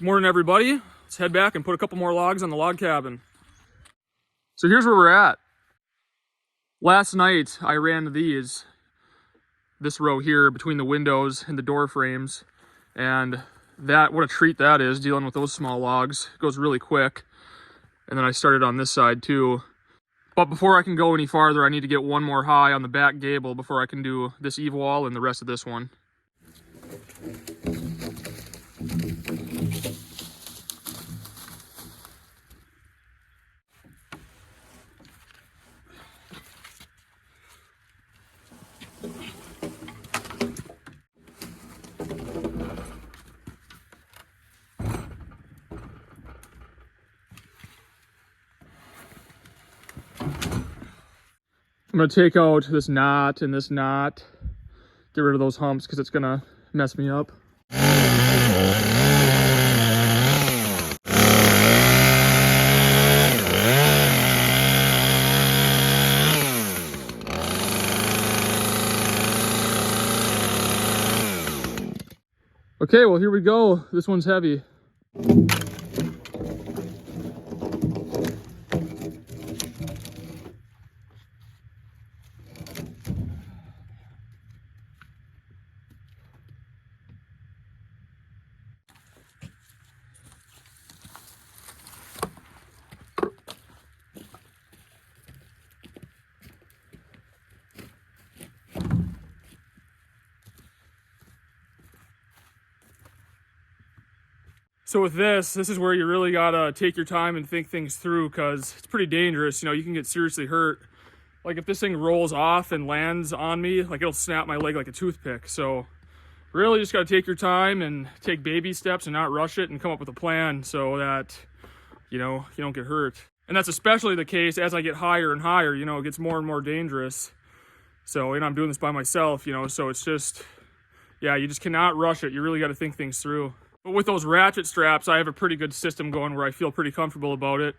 Morning, everybody. Let's head back and put a couple more logs on the log cabin. So here's where we're at. Last night I ran this row here between the windows and the door frames, and what a treat that is, dealing with those small logs. It goes really quick. And then I started on this side too. But before I can go any farther, I need to get one more high on the back gable before I can do this eave wall and the rest of this one. I'm gonna take out this knot and this knot, get rid of those humps because it's gonna mess me up. Okay, well, here we go. This one's heavy. So with this is where you really gotta take your time and think things through, because it's pretty dangerous. You know, you can get seriously hurt. Like if this thing rolls off and lands on me, like it'll snap my leg like a toothpick. So really just gotta take your time and take baby steps and not rush it and come up with a plan so that, you know, you don't get hurt. And that's especially the case as I get higher and higher. You know, it gets more and more dangerous. So, you know, I'm doing this by myself, you know, so it's just, yeah, you just cannot rush it. You really gotta think things through. But with those ratchet straps, I have a pretty good system going where I feel pretty comfortable about it.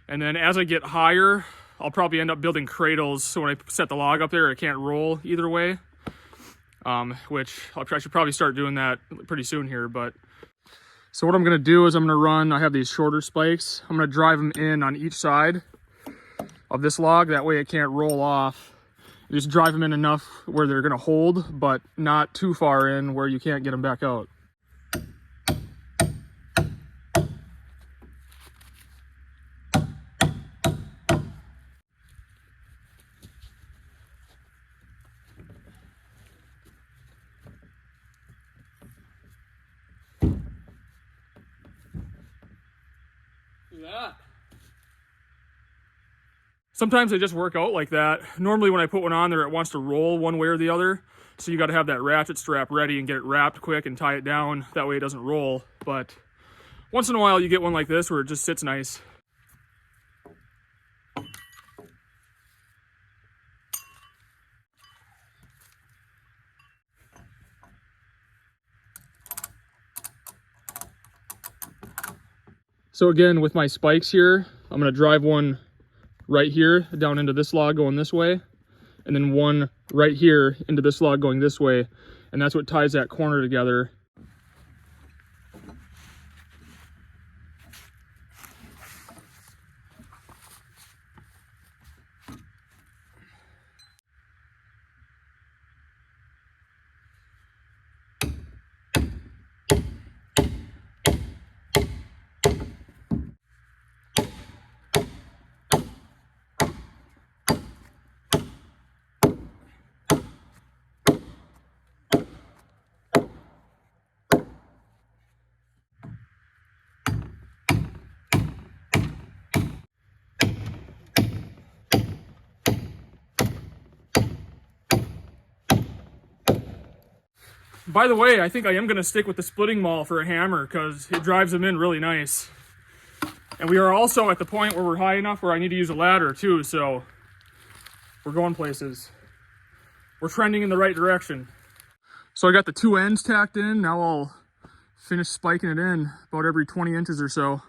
And then as I get higher, I'll probably end up building cradles, so when I set the log up there, it can't roll either way. Which I should probably start doing that pretty soon here. But so what I'm gonna do is I have these shorter spikes. I'm gonna drive them in on each side of this log. That way it can't roll off. You just drive them in enough where they're gonna hold, but not too far in where you can't get them back out. That. Sometimes they just work out like that. Normally when I put one on there, it wants to roll one way or the other. So you got to have that ratchet strap ready and get it wrapped quick and tie it down. That way it doesn't roll. But once in a while you get one like this where it just sits nice. So again, with my spikes here, I'm gonna drive one right here down into this log going this way, and then one right here into this log going this way. And that's what ties that corner together. By the way, I think I am going to stick with the splitting maul for a hammer because it drives them in really nice. And we are also at the point where we're high enough where I need to use a ladder too, so we're going places. We're trending in the right direction. So I got the two ends tacked in. Now I'll finish spiking it in about every 20 inches or so.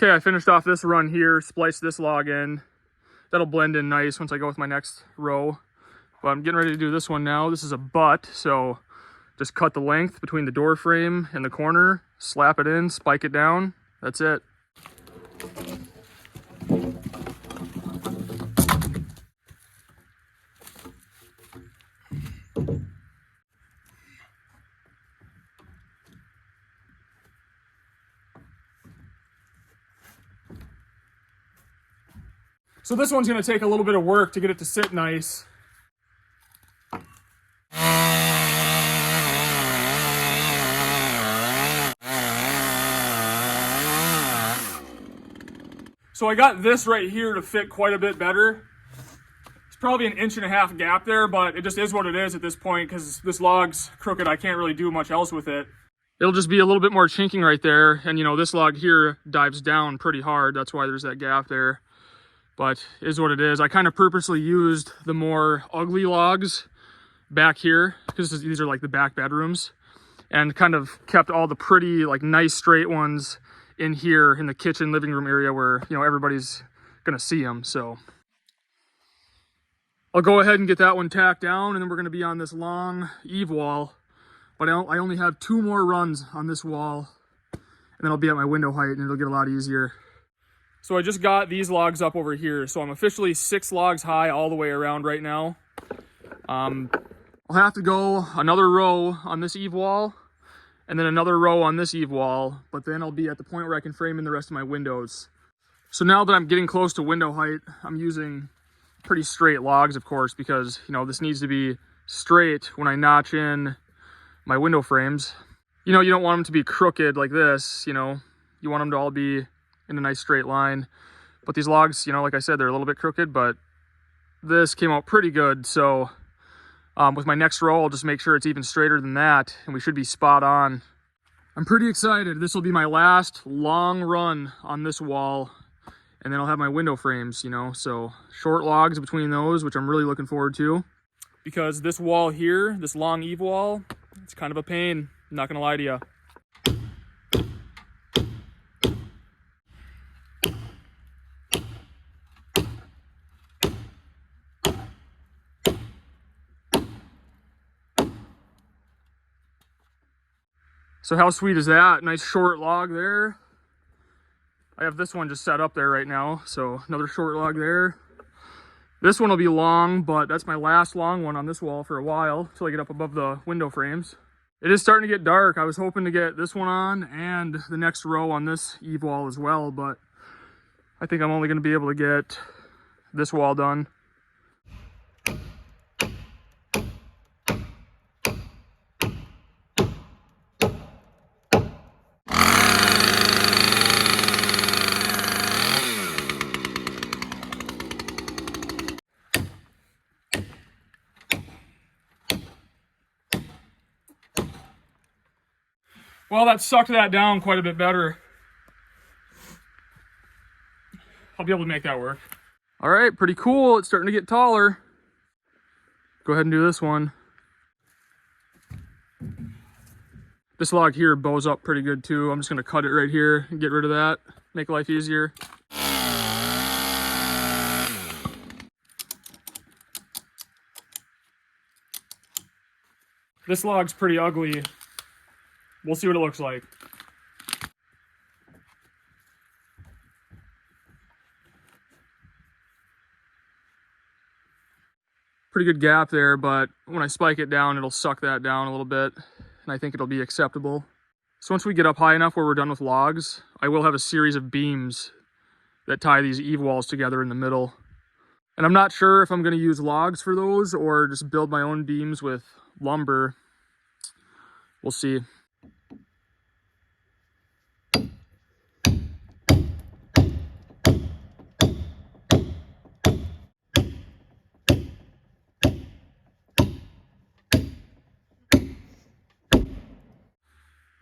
Okay, I finished off this run here, spliced this log in. That'll blend in nice once I go with my next row. But I'm getting ready to do this one now. This is a butt, so just cut the length between the door frame and the corner, slap it in, spike it down. That's it. So this one's gonna take a little bit of work to get it to sit nice. So I got this right here to fit quite a bit better. It's probably an 1.5 inch gap there, but it just is what it is at this point because this log's crooked. I can't really do much else with it. It'll just be a little bit more chinking right there. And you know, this log here dives down pretty hard. That's why there's that gap there. But it is what it is. I kind of purposely used the more ugly logs back here because these are like the back bedrooms, and kind of kept all the pretty, like nice straight ones in here in the kitchen living room area where, you know, everybody's gonna see them. So I'll go ahead and get that one tacked down, and then we're gonna be on this long eave wall. But I only have 2 more runs on this wall, and then I'll be at my window height and it'll get a lot easier. So I just got these logs up over here. So I'm officially 6 logs high all the way around right now. I'll have to go another row on this eave wall, and then another row on this eave wall, but then I'll be at the point where I can frame in the rest of my windows. So now that I'm getting close to window height, I'm using pretty straight logs, of course, because, you know, this needs to be straight when I notch in my window frames. You know, you don't want them to be crooked like this, you know, you want them to all be in a nice straight line. But these logs, you know, like I said, they're a little bit crooked, but this came out pretty good. So with my next row, I'll just make sure it's even straighter than that, and we should be spot on. I'm pretty excited. This will be my last long run on this wall, and then I'll have my window frames, you know, so short logs between those, which I'm really looking forward to. Because this wall here, this long eave wall, it's kind of a pain, I'm not gonna lie to you. So how sweet is that? Nice short log there. I have this one just set up there right now, so another short log there. This one will be long, but that's my last long one on this wall for a while, till I get up above the window frames. It is starting to get dark. I was hoping to get this one on and the next row on this eave wall as well, but I think I'm only gonna be able to get this wall done. Well, that sucked that down quite a bit better. I'll be able to make that work. All right, pretty cool. It's starting to get taller. Go ahead and do this one. This log here bows up pretty good too. I'm just gonna cut it right here and get rid of that. Make life easier. This log's pretty ugly. We'll see what it looks like. Pretty good gap there, but when I spike it down, it'll suck that down a little bit, and I think it'll be acceptable. So once we get up high enough where we're done with logs, I will have a series of beams that tie these eave walls together in the middle. And I'm not sure if I'm going to use logs for those or just build my own beams with lumber. We'll see.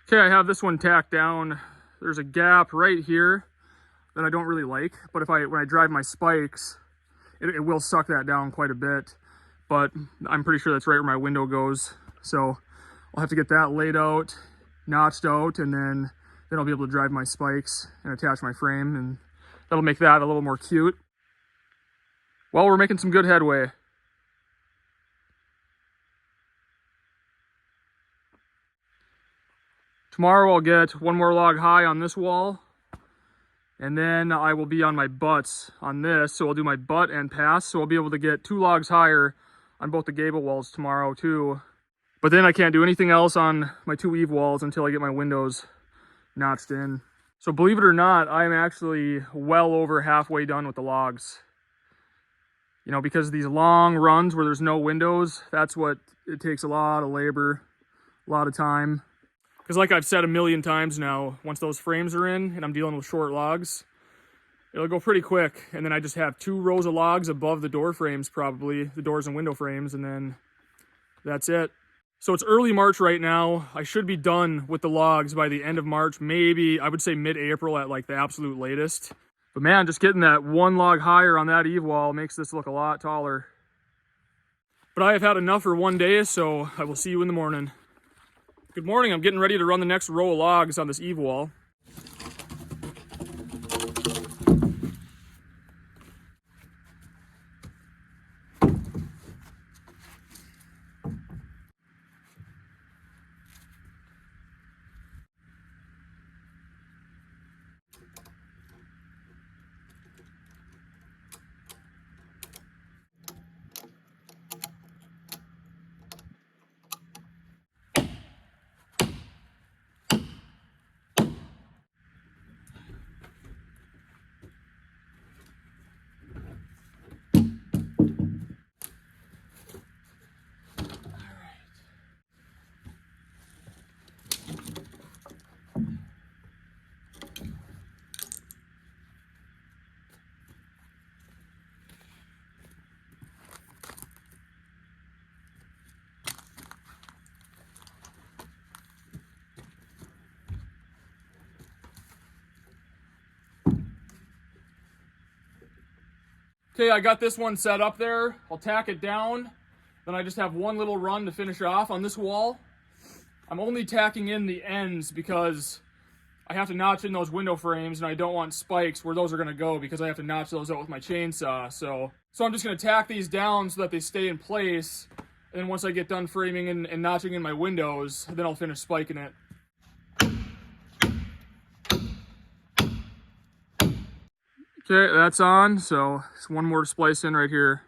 Okay, I have this one tacked down. There's a gap right here that I don't really like, but when I drive my spikes, it will suck that down quite a bit, but I'm pretty sure that's right where my window goes. So I'll have to get that laid out, notched out, and then Then I'll be able to drive my spikes and attach my frame, and that'll make that a little more cute. Well, we're making some good headway. Tomorrow I'll get one more log high on this wall, and then I will be on my butts on this. So I'll do my butt and pass. So I'll be able to get 2 logs higher on both the gable walls tomorrow too. But then I can't do anything else on my 2 eave walls until I get my windows notched in. So believe it or not, I'm actually well over halfway done with the logs. You know, because of these long runs where there's no windows, that's what it takes, a lot of labor, a lot of time. Because like I've said a million times now, once those frames are in and I'm dealing with short logs, it'll go pretty quick. And then I just have 2 rows of logs above the door frames, probably, the doors and window frames, and then that's it. So it's early March right now. I should be done with the logs by the end of March, maybe, I would say mid-April at like the absolute latest. But man, just getting that 1 log higher on that eave wall makes this look a lot taller. But I have had enough for one day, so I will see you in the morning. Good morning, I'm getting ready to run the next row of logs on this eave wall. Okay, I got this one set up there. I'll tack it down. Then I just have one little run to finish off on this wall. I'm only tacking in the ends because I have to notch in those window frames, and I don't want spikes where those are gonna go because I have to notch those out with my chainsaw. So I'm just gonna tack these down so that they stay in place. And then once I get done framing and notching in my windows, then I'll finish spiking it. Okay, that's on, so it's one more to splice in right here.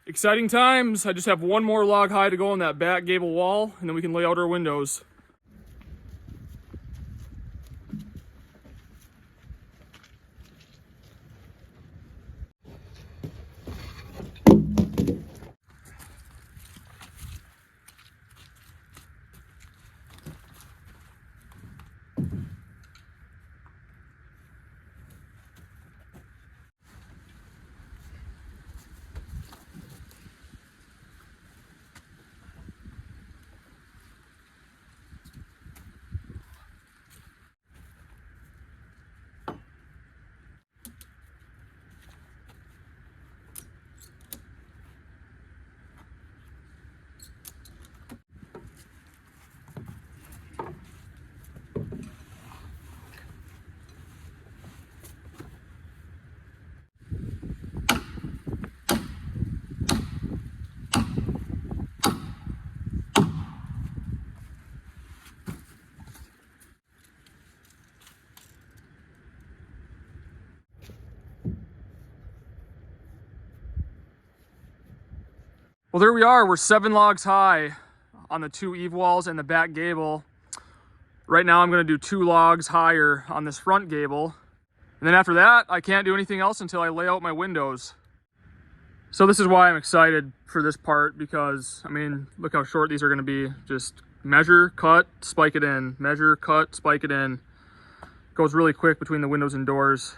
Exciting times. I just have one more log high to go on that back gable wall, and then we can lay out our windows. Well, there we are. We're 7 logs high on the 2 eave walls and the back gable. Right now I'm going to do 2 logs higher on this front gable. And then after that, I can't do anything else until I lay out my windows. So this is why I'm excited for this part, because, I mean, look how short these are gonna be. Just measure, cut, spike it in. Measure, cut, spike it in. Goes really quick between the windows and doors.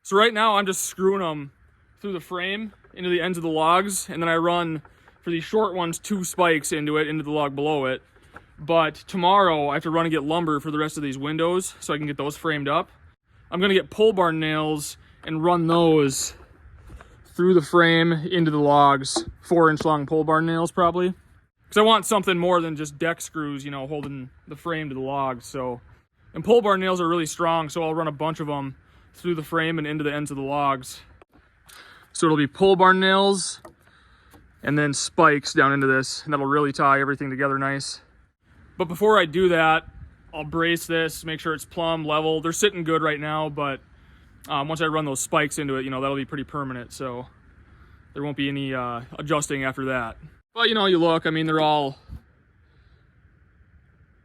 So right now I'm just screwing them through the frame into the ends of the logs, and then I run, for these short ones, 2 spikes into the log below it. But tomorrow I have to run and get lumber for the rest of these windows so I can get those framed up. I'm gonna get pole barn nails and run those through the frame into the logs, 4-inch long pole barn nails probably. Because I want something more than just deck screws, you know, holding the frame to the logs. So, and pole barn nails are really strong, so I'll run a bunch of them through the frame and into the ends of the logs. So it'll be pole barn nails and then spikes down into this, and that'll really tie everything together nice. But before I do that, I'll brace this, make sure it's plumb, level. They're sitting good right now, but once I run those spikes into it, you know, that'll be pretty permanent, so there won't be any adjusting after that. But, you know, you look, I mean, they're all,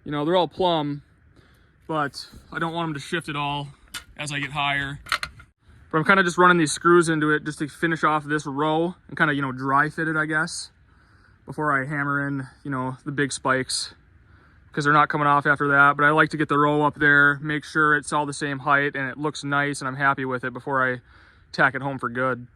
you know, they're all plumb, but I don't want them to shift at all as I get higher. But I'm kind of just running these screws into it just to finish off this row and kind of, you know, dry fit it, I guess, before I hammer in, you know, the big spikes, because they're not coming off after that. But I like to get the row up there, make sure it's all the same height and it looks nice and I'm happy with it before I tack it home for good.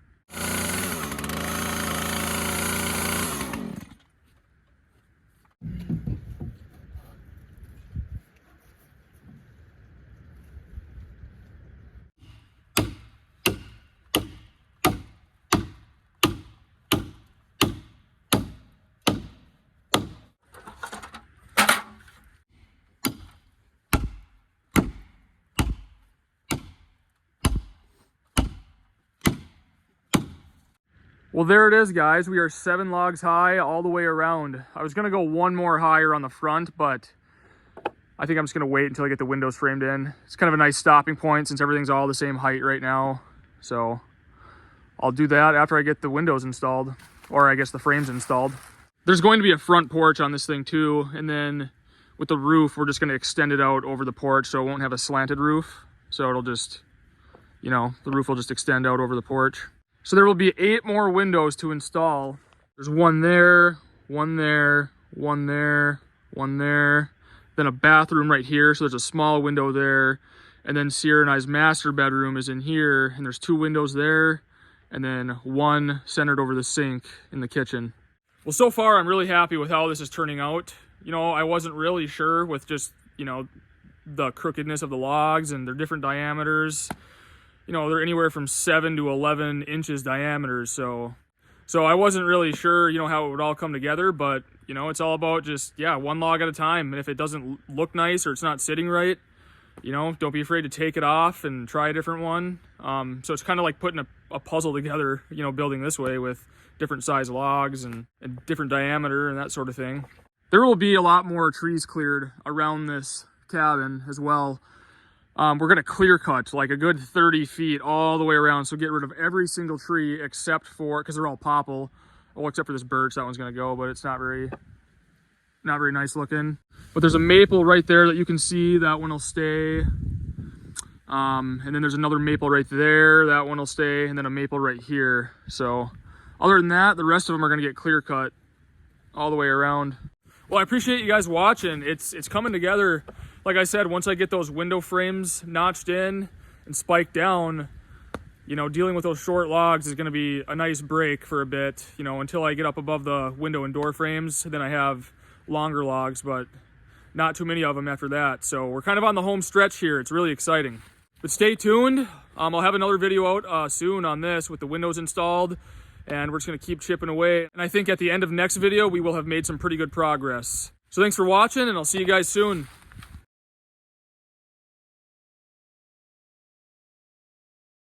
Well, there it is, guys. We are 7 logs high all the way around. I was gonna go 1 more higher on the front, but I think I'm just gonna wait until I get the windows framed in. It's kind of a nice stopping point since everything's all the same height right now. So I'll do that after I get the windows installed, or I guess the frames installed. There's going to be a front porch on this thing too, and then with the roof, we're just gonna extend it out over the porch so it won't have a slanted roof. So it'll just, you know, the roof will just extend out over the porch. So there will be 8 more windows to install. There's 1 there, 1 there, 1 there, 1 there, then a bathroom right here. So there's a small window there. And then Sierra and I's master bedroom is in here, and there's 2 windows there, and then 1 centered over the sink in the kitchen. Well, so far I'm really happy with how this is turning out. You know, I wasn't really sure with just, you know, the crookedness of the logs and their different diameters. You know, they're anywhere from 7 to 11 inches diameters. So I wasn't really sure, you know, how it would all come together, but, you know, it's all about just, yeah, 1 log at a time. And if it doesn't look nice or it's not sitting right, you know, don't be afraid to take it off and try a different one. So it's kind of like putting a puzzle together, you know, building this way with different size logs and different diameter and that sort of thing. There will be a lot more trees cleared around this cabin as well. We're gonna clear cut like a good 30 feet all the way around. So get rid of every single tree except for, because they're all popple. Well, except for this birch, that one's gonna go, but it's not very nice looking. But there's a maple right there that you can see, that one will stay. And then there's another maple right there, that one will stay, and then a maple right here. So other than that, the rest of them are gonna get clear cut all the way around. Well, I appreciate you guys watching. It's coming together. Like I said, once I get those window frames notched in and spiked down, you know, dealing with those short logs is going to be a nice break for a bit, you know, until I get up above the window and door frames. Then I have longer logs, but not too many of them after that. So we're kind of on the home stretch here. It's really exciting. But stay tuned. I'll have another video out soon on this with the windows installed and we're just gonna keep chipping away. And I think at the end of next video, we will have made some pretty good progress. So thanks for watching, and I'll see you guys soon.